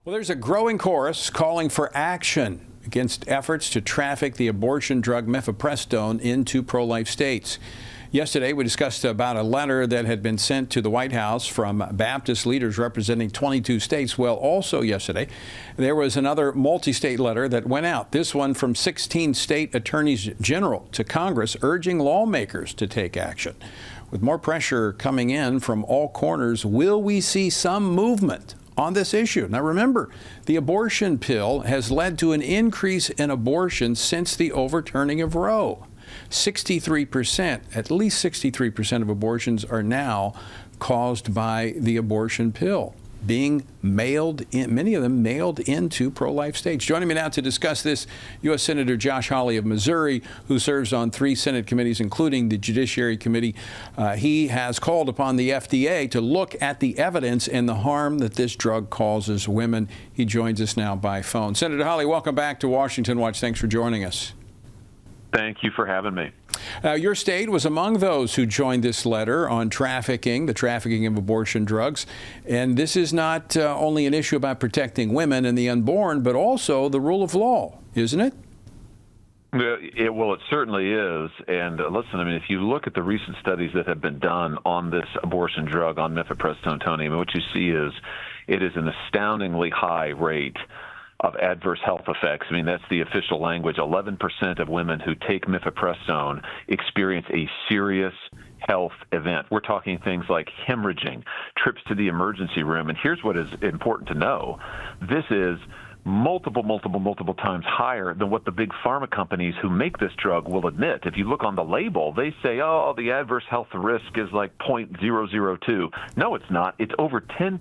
Well, there's a growing chorus calling for action against efforts to traffic the abortion drug mifepristone into pro-life states. Yesterday, we discussed about a letter that had been sent to the White House from Baptist leaders representing 22 states. Well, also yesterday, there was another multi-state letter that went out, this one from 16 state attorneys general to Congress, urging lawmakers to take action. With more pressure coming in from all corners, will we see some movement on this issue? Now remember, the abortion pill has led to an increase in abortion since the overturning of Roe. 63%, at least 63% of abortions are now caused by the abortion pill being mailed in, many of them mailed into pro-life states. Joining me now to discuss this, U.S. Senator Josh Hawley of Missouri, who serves on 3 Senate committees, including the Judiciary Committee. He has called upon the FDA to look at the evidence and the harm that this drug causes women. He joins us now by phone. Senator Hawley, welcome back to Washington Watch. Thanks for joining us. Thank you for having me. Your state was among those who joined this letter on trafficking, the trafficking of abortion drugs. And this is not only an issue about protecting women and the unborn, but also the rule of law, isn't it? Well, it certainly is. And listen, I mean, if you look at the recent studies that have been done on this abortion drug, on mifepristone, Tony, I mean, what you see is it is an astoundingly high rate of adverse health effects. I mean, that's the official language. 11% of women who take mifepristone experience a serious health event. We're talking things like hemorrhaging, trips to the emergency room. And here's what is important to know. This is multiple times higher than what the big pharma companies who make this drug will admit. If you look on the label, they say, oh, the adverse health risk is like 0.002. No, it's not. It's over 10%.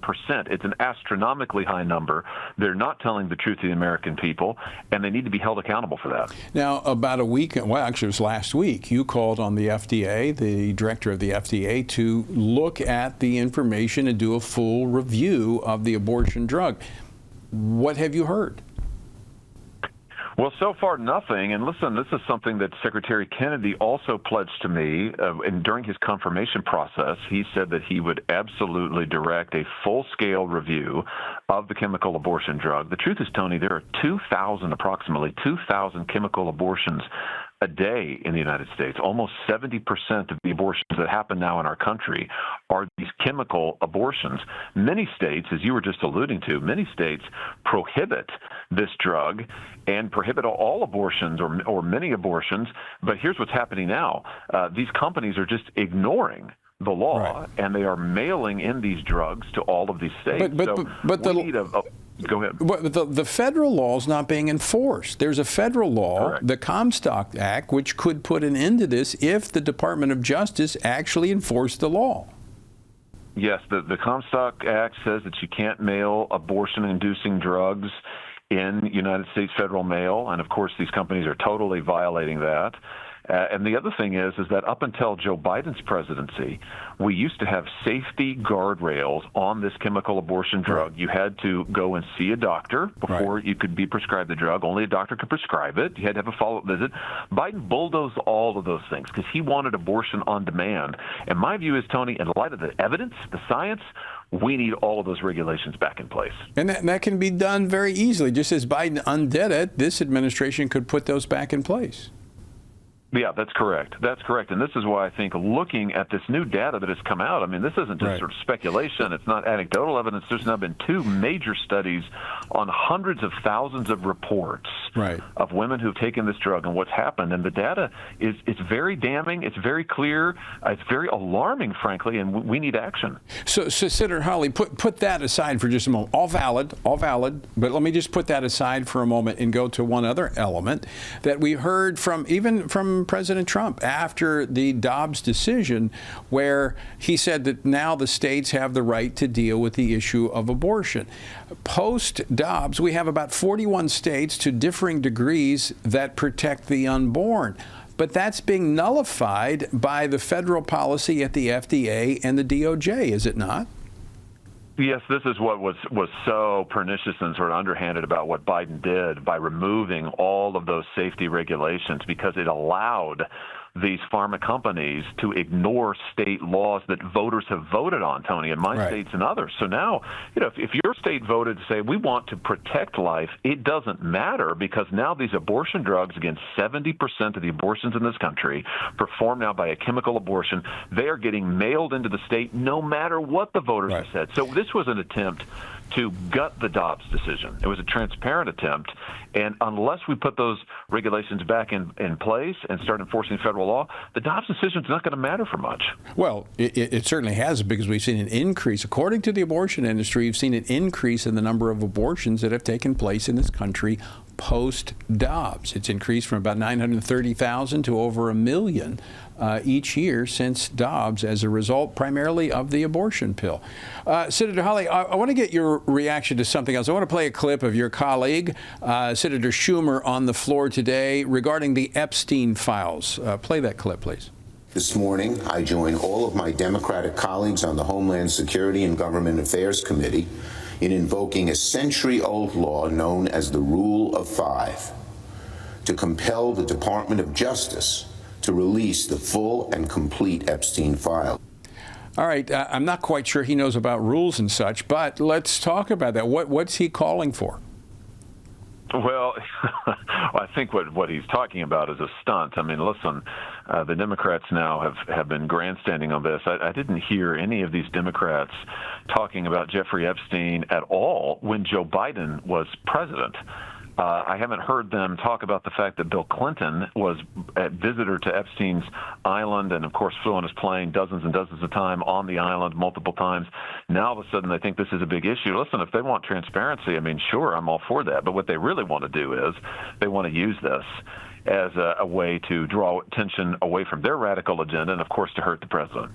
It's an astronomically high number. They're not telling the truth to the American people, and they need to be held accountable for that. Now, about a week, well, actually it was last week, you called on the FDA, the director of the FDA, to look at the information and do a full review of the abortion drug. What have you heard? Well, so far, nothing. And listen, this is something that Secretary Kennedy also pledged to me. And during his confirmation process, he said that he would absolutely direct a full-scale review of the chemical abortion drug. The truth is, Tony, there are approximately 2,000 chemical abortions a day in the United States. Almost 70% of the abortions that happen now in our country are these chemical abortions. Many states, as you were just alluding to, many states prohibit this drug and prohibit all abortions or many abortions. But here's what's happening now. These companies are just ignoring the law, right, and they are mailing in these drugs to all of these states. But we need Go ahead. But the federal law is not being enforced. There's a federal law, correct, the Comtock Act, which could put an end to this if the Department of Justice actually enforced the law. Yes, the Comstock Act says that you can't mail abortion-inducing drugs in United States federal mail, and of course these companies are totally violating that. And the other thing is that up until Joe Biden's presidency, we used to have safety guardrails on this chemical abortion drug. Right. You had to go and see a doctor before right, you could be prescribed the drug. Only a doctor could prescribe it. You had to have a follow-up visit. Biden bulldozed all of those things because he wanted abortion on demand. And my view is, Tony, in light of the evidence, the science, we need all of those regulations back in place. And that can be done very easily. Just as Biden undid it, this administration could put those back in place. Yeah, that's correct. That's correct. And this is why I think looking at this new data that has come out, I mean, this isn't just right, sort of speculation. It's not anecdotal evidence. There's now been 2 major studies on hundreds of thousands of reports right, of women who've taken this drug and what's happened. And the data it's very damning. It's very clear. It's very alarming, frankly, and we need action. So Senator Hawley, put that aside for just a moment. All valid. But let me just put that aside for a moment and go to one other element that we heard even from President Trump after the Dobbs decision, where he said that now the states have the right to deal with the issue of abortion. Post-Dobbs, we have about 41 states to differing degrees that protect the unborn. But that's being nullified by the federal policy at the FDA and the DOJ, is it not? Yes, this is what was so pernicious and sort of underhanded about what Biden did by removing all of those safety regulations, because it allowed these pharma companies to ignore state laws that voters have voted on, Tony, in my states and others. So now, if your state voted to say we want to protect life, it doesn't matter, because now these abortion drugs, again, 70% of the abortions in this country performed now by a chemical abortion, they are getting mailed into the state no matter what the voters have said. So this was an attempt to gut the Dobbs decision. It was a transparent attempt, and unless we put those regulations back in place and start enforcing federal law, the Dobbs decision is not going to matter for much. Well, it certainly has, because we've seen an increase. According to the abortion industry, we've seen an increase in the number of abortions that have taken place in this country post-Dobbs. It's increased from about 930,000 to over 1 million each year since Dobbs, as a result primarily of the abortion pill. Senator Hawley, I want to get your reaction to something else. I want to play a clip of your colleague, Senator Schumer, on the floor today regarding the Epstein files. Play that clip, please. This morning, I join all of my Democratic colleagues on the Homeland Security and Government Affairs Committee in invoking a century-old law known as the Rule of Five to compel the Department of Justice to release the full and complete Epstein file. All right, I'm not quite sure he knows about rules and such, but let's talk about that. What's he calling for? Well, I think what he's talking about is a stunt. I mean, listen, the Democrats now have been grandstanding on this. I didn't hear any of these Democrats talking about Jeffrey Epstein at all when Joe Biden was president. I haven't heard them talk about the fact that Bill Clinton was a visitor to Epstein's island and, of course, flew on his plane dozens and dozens of times on the island multiple times. Now, all of a sudden, they think this is a big issue. Listen, if they want transparency, I mean, sure, I'm all for that. But what they really want to do is they want to use this as a way to draw attention away from their radical agenda and, of course, to hurt the president.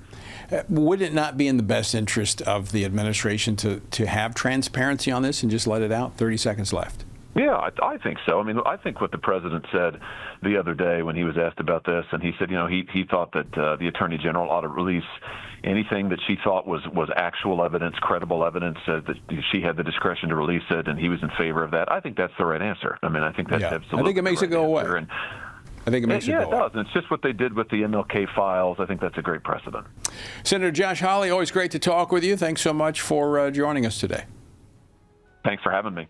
Would it not be in the best interest of the administration to have transparency on this and just let it out? 30 seconds left. Yeah, I think so. I mean, I think what the president said the other day when he was asked about this, and he said, he thought that the attorney general ought to release anything that she thought was actual evidence, credible evidence, that she had the discretion to release it, and he was in favor of that. I think that's the right answer. I mean, I think that's absolutely I think it makes it go away. And I think it makes it go away. Yeah, it does. And it's just what they did with the MLK files. I think that's a great precedent. Senator Josh Hawley, always great to talk with you. Thanks so much for joining us today. Thanks for having me.